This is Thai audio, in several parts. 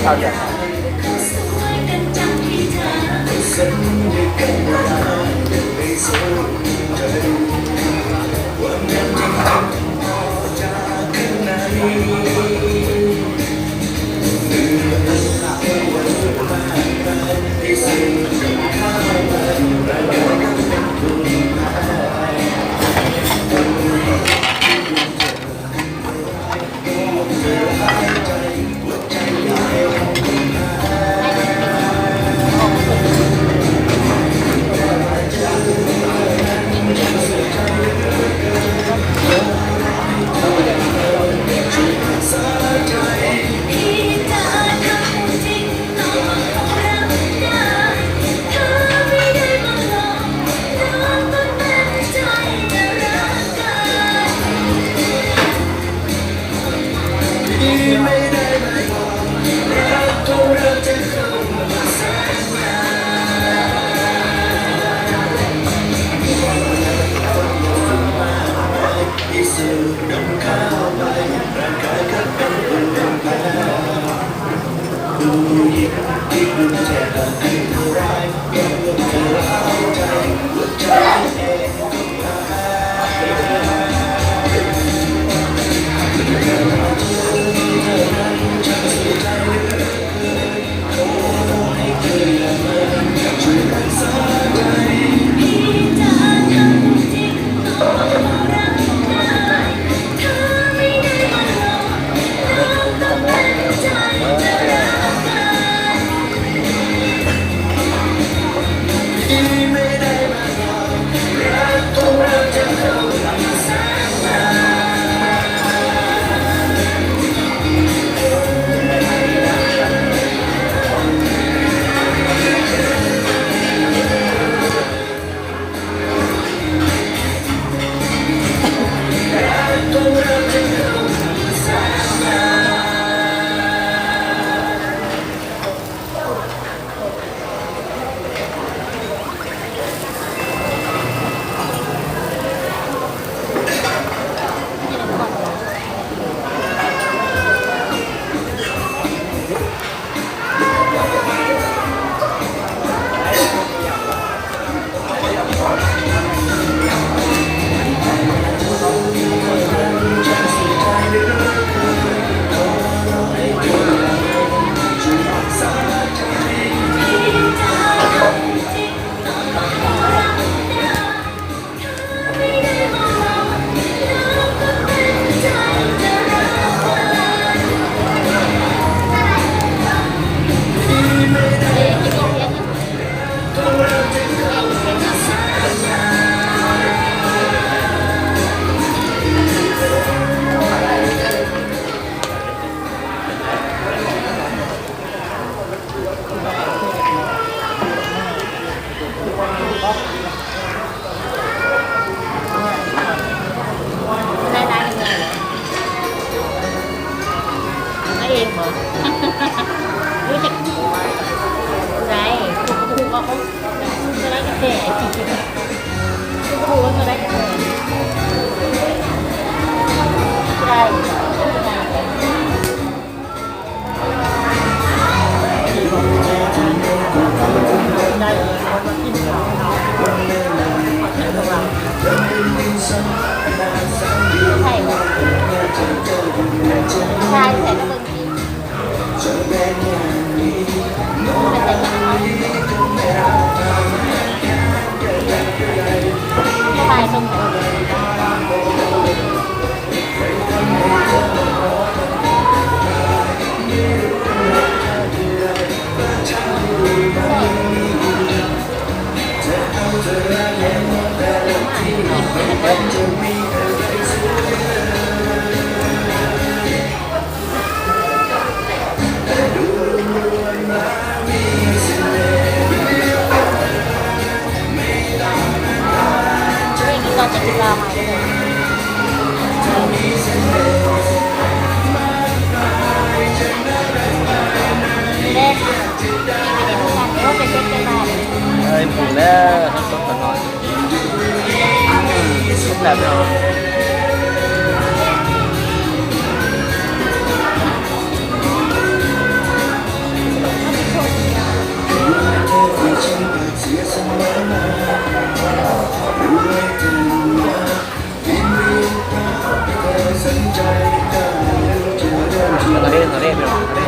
เข้าใจ เราจะกินราใหม่เลยเล็กที่ไม่ได้ทุกอย่างก็เป็นเช็คกันมาเลย เอ้ยผูกแล้วต้องต้นกันหน่อยทุกแบบเนาะตอนนี้เป็นหรอ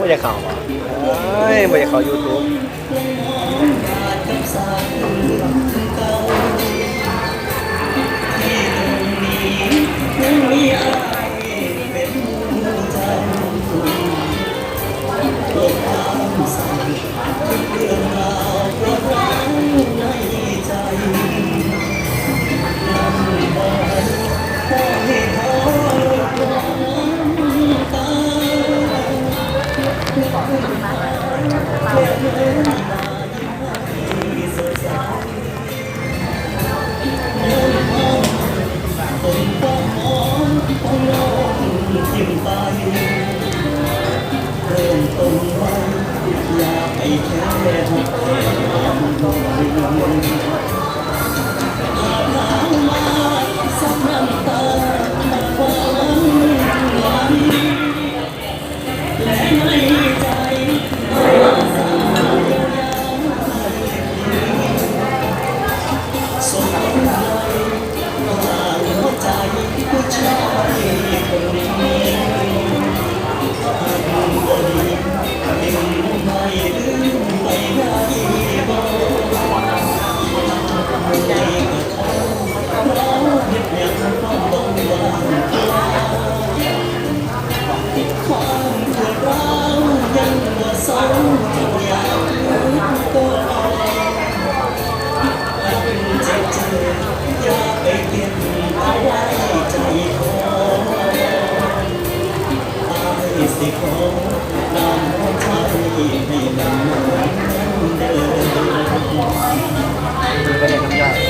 ไม่จะเข่าไม่จะเข่ายูทูบประเด็นน้ำย่อย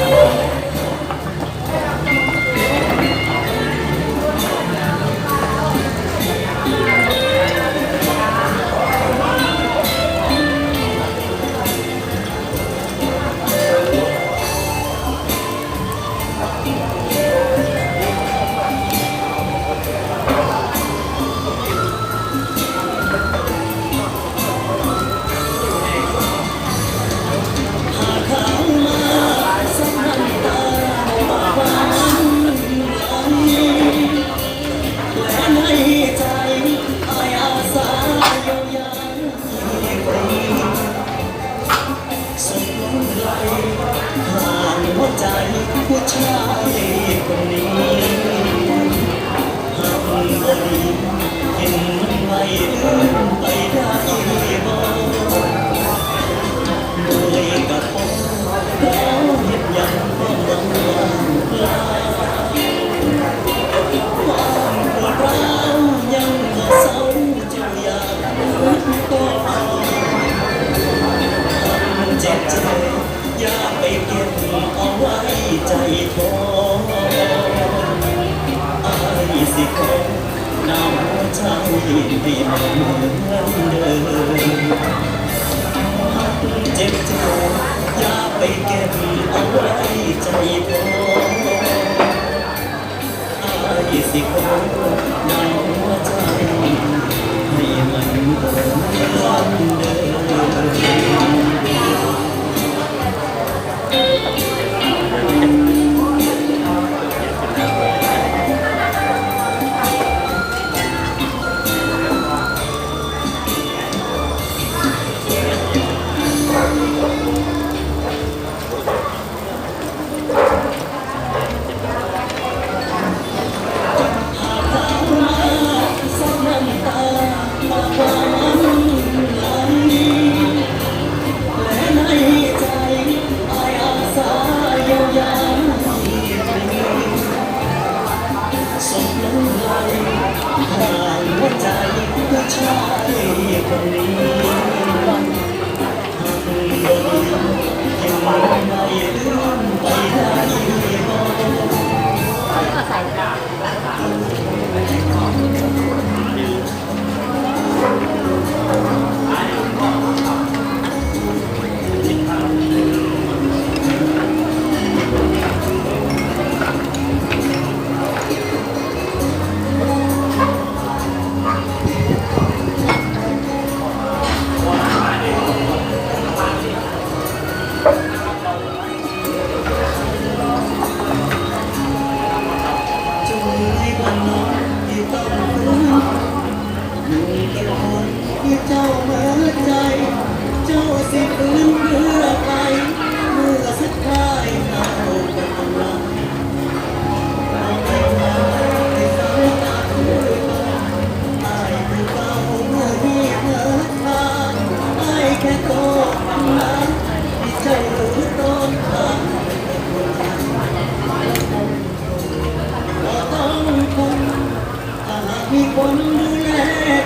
มีคนดูแล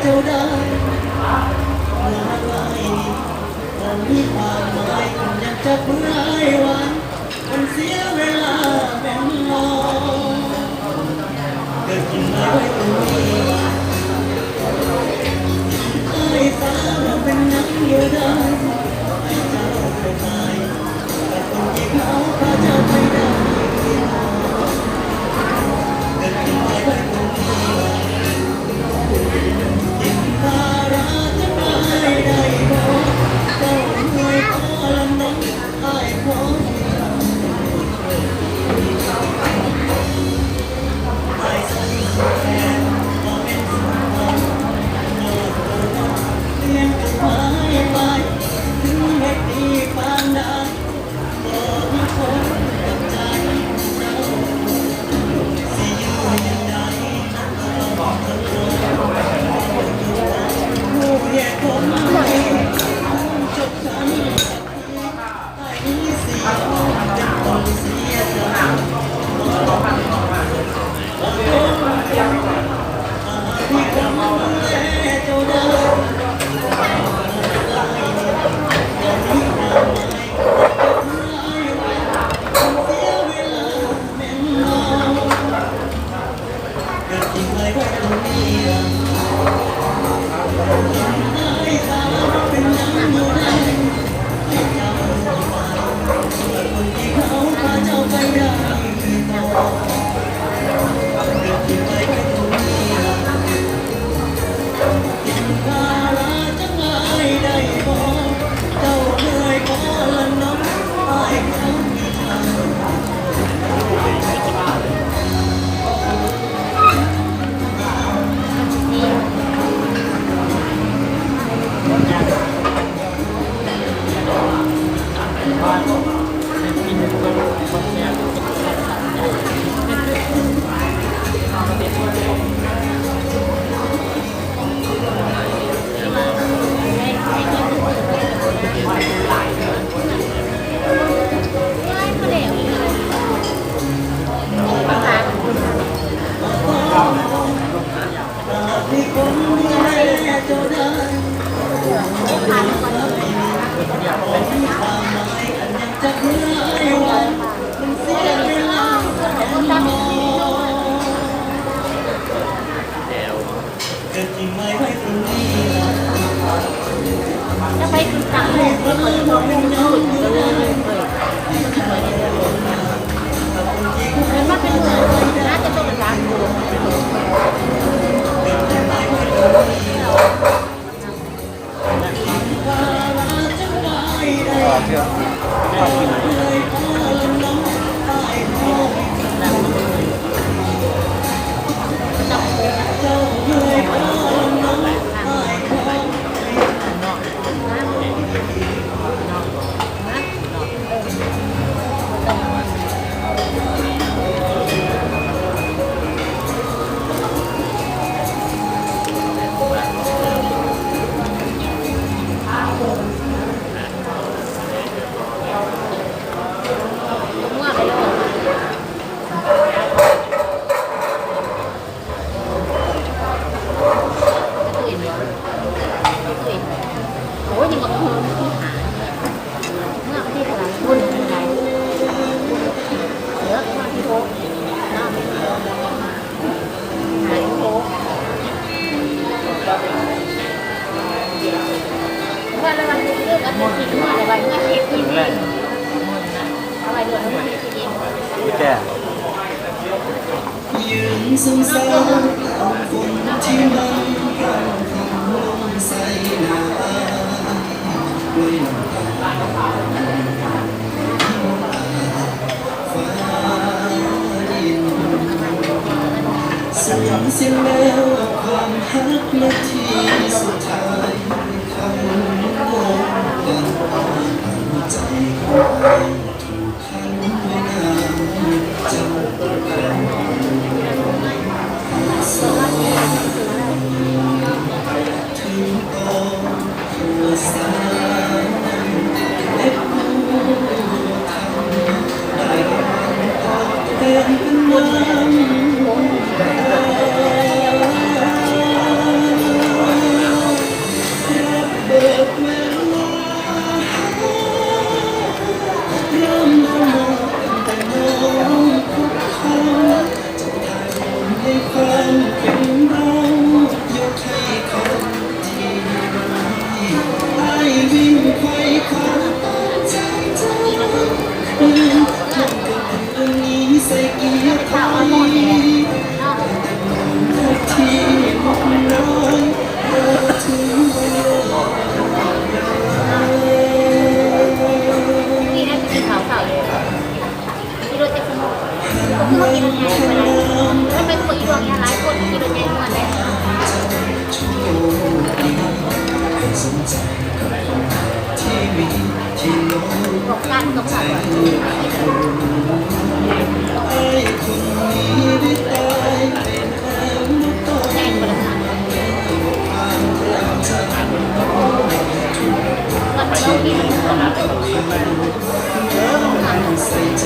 เจ้าได้ลาลายมันมีความหมายมันอยากจะเพื่อให้วันมันเสียเวลาเป็นรอเกิดขึ้นมาไว้ตรงนี้ไอ้สาวเป็นนักอยู่ได้ให้เจ้าไปตายแต่คนที่เขาพาเจ้าไปได้เกิดขึ้นมาไว้ตรงนี้ยิ่งภาระจะไปได้บ่เจ้าเหนื่อยพอละน้องไอ้ขอไอ้สัญญาแค่พอเป็นสุขเลี้ยงกันไว้ไปถึงเม็ดดีปานใดบ่มีคนกับใจเจ้าสิอยู่ยังไงนั้นก็ต้องทนผู้เหตุผลไม่จบกันไอ้นี้เสียเป็นคนเสียใจมีคนดูแลเจ้าได้เกิดจริงเลยว่าตรงนี้ไอ้สาวเป็นยังอยู่ได้ให้เจ้าไปคนที่เขาพาเจ้าไปได้ต่อเกิดจริงเลยว่าตรงนี้กินภาระจะง่ายได้บ่เจ้าเคยขอละน้องไอ้เขามีทางมีคนดูแลเจ้าได้มีความหมายกันยังจะเพื่อให้วันมันเสียเวลาเกิดจริงไหมไว้ตรงนี้ จะไปถึงต่าง ให้คนเราเป็นน้องอยู่ได้ เงินมาเป็นหมื่นน่าจะต้องเป็นล้านอยู่ ก็เชื่อ มั่วไปเลยโอ้ยยังกับเพิ่มที่หาเมื่อที่ตลาดหุ้นอะไรเยอะมากที่โต๊ะน้ำหายโต๊ะว่าแล้ววันนี้เรื่องอะไรกินเมื่ออะไรเมื่อเช็คกินเองอะไรเดือนเมื่อเช็คกินเอง พี่แก่ ยืนสงสารเอาฝนที่มันพรำพรำลงใส่หน้าด้วยน้ำตาฟ้าดินสูญเสียแล้วความฮักนาทีสุดท้ายคำโลกดังหัวใจของเราถูกขังไว้นานเจ้าส คนที่เป็นยังไงเนี่ย โชคดีให้สนใจกับคนที่มีที่ลง บอกการสงสาร ไอ้คนนี้ได้ตายไปแล้วไม่ต้อง แจ้งบริษัท ความรักจะทำ วันเราที่มันทำ ใส่ใจ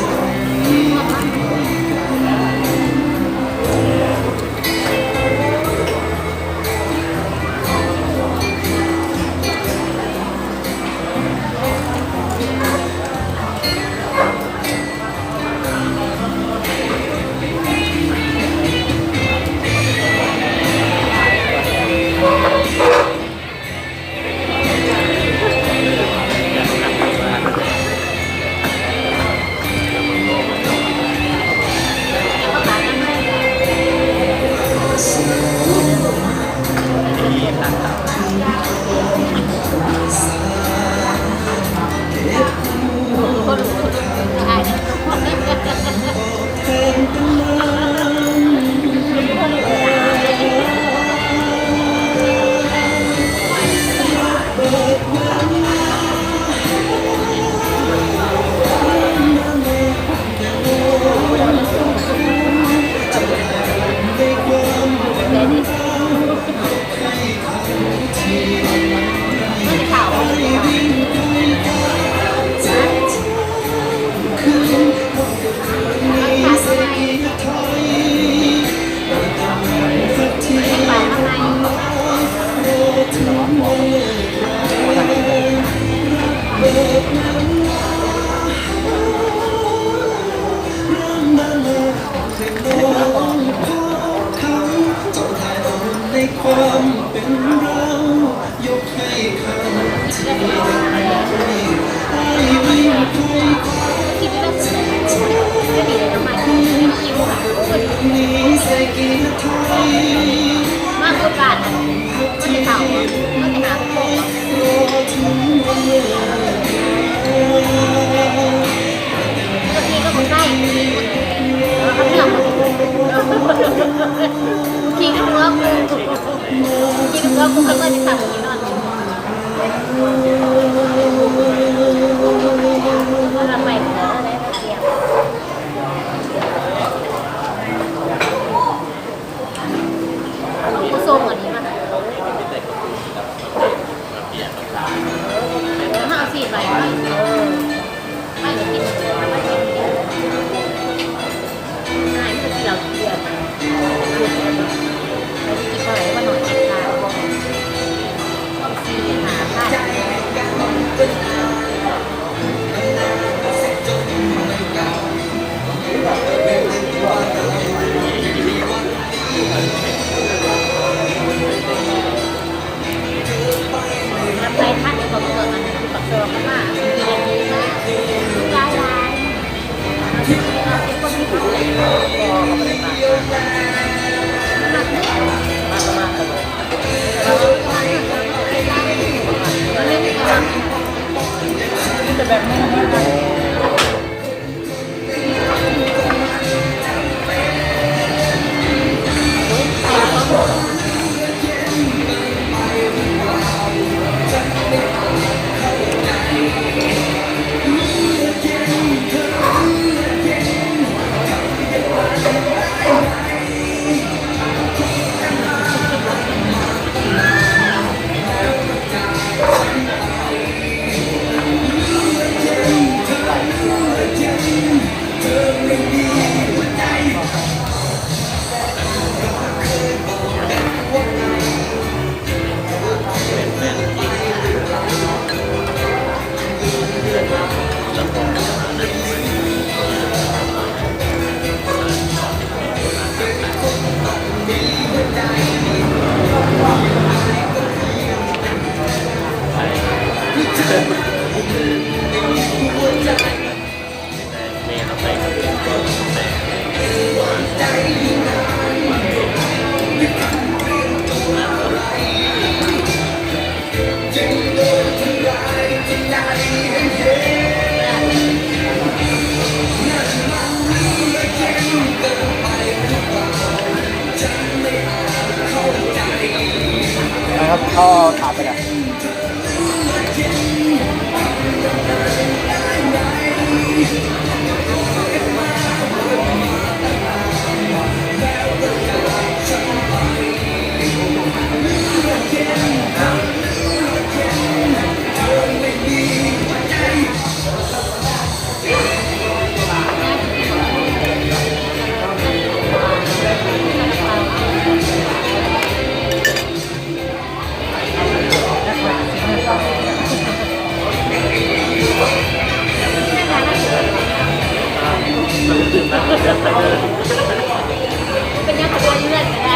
คนใช่เนี่ยทุกคนเลยแทนเป็นน้ำในความเป็น เดี๋ยวนี้ ที่ ไม่ข่าว ไม่วิ่งไปตามใจคืนนี้เสียกีไทยแต่มันพัดที่ ไปข้างใน โรถึงวันเลิกราเบิกน้ำน้ำมาให้น้องพบเขาจนถ่ายเอาในความเป็นเรายกให้คำที่ให้วิ่งไป คิดว่าจะดีเลยทำไมไม่คิวค่ะ นี้ใส่กีไทย มากโอกาสนะก็จะข่าวก็จะหาพวก รอถึงวันเลิกรา บางทีก็คนใกล้เขาเรื่องทีก็รู้ว่าทีก็รู้ว่ากูก็เลยจะสั่งอย่างนี้นอนเราไปเถอะอะไรเดียวกูส่งอันนี้มาแล้วมาเอาสีไปไม่เดี๋ยวกินไม่กินเดี๋ยวง่ายที่จะเราเดือดเราจะกินอะไรมาหน่อยค่ะสีหาค่ะ เขาถามไปแล้วเป็นยังไงเลื่อนๆได้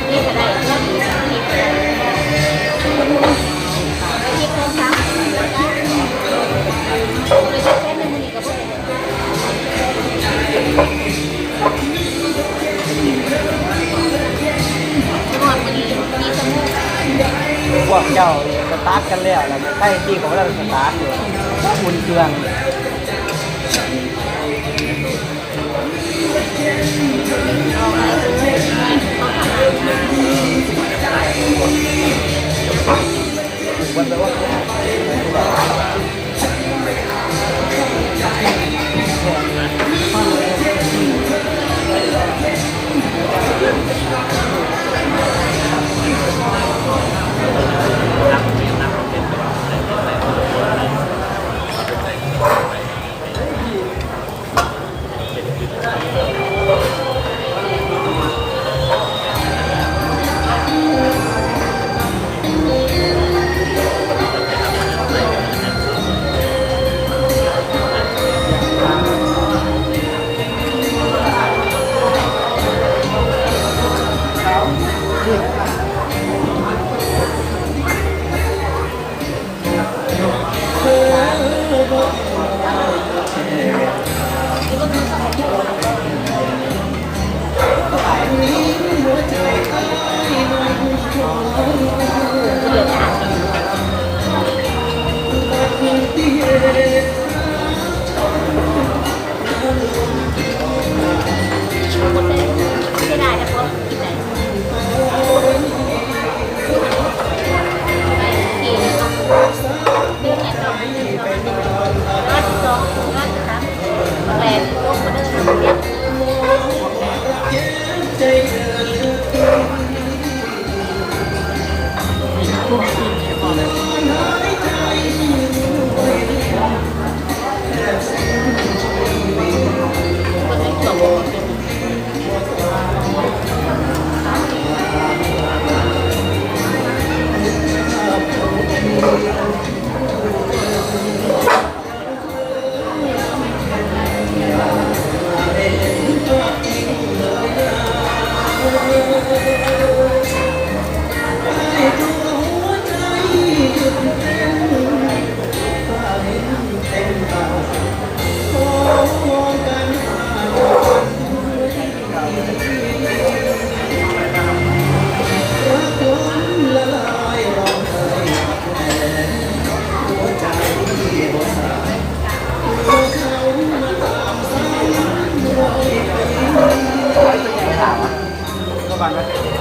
นี่ก็ได้แล้วมีนี่ก็ได้ที่โครงสร้างแล้วก็เลยแค่ในมือนี่ก็พอหมดวันนี้มีสมุน พวกเจ้าสตาร์ทกันแล้วแล้วใช่จริงของเราสตาร์ทอยู่อุ่นเครื่องวันไปว่าไม่ได้นะเพราะกินไหนไปกินต้องดึงแขนต้องดึงรัดสองรัดสามแปดยกมาเดินเรียบมันไม่จบถามว่าก็บ้านไหม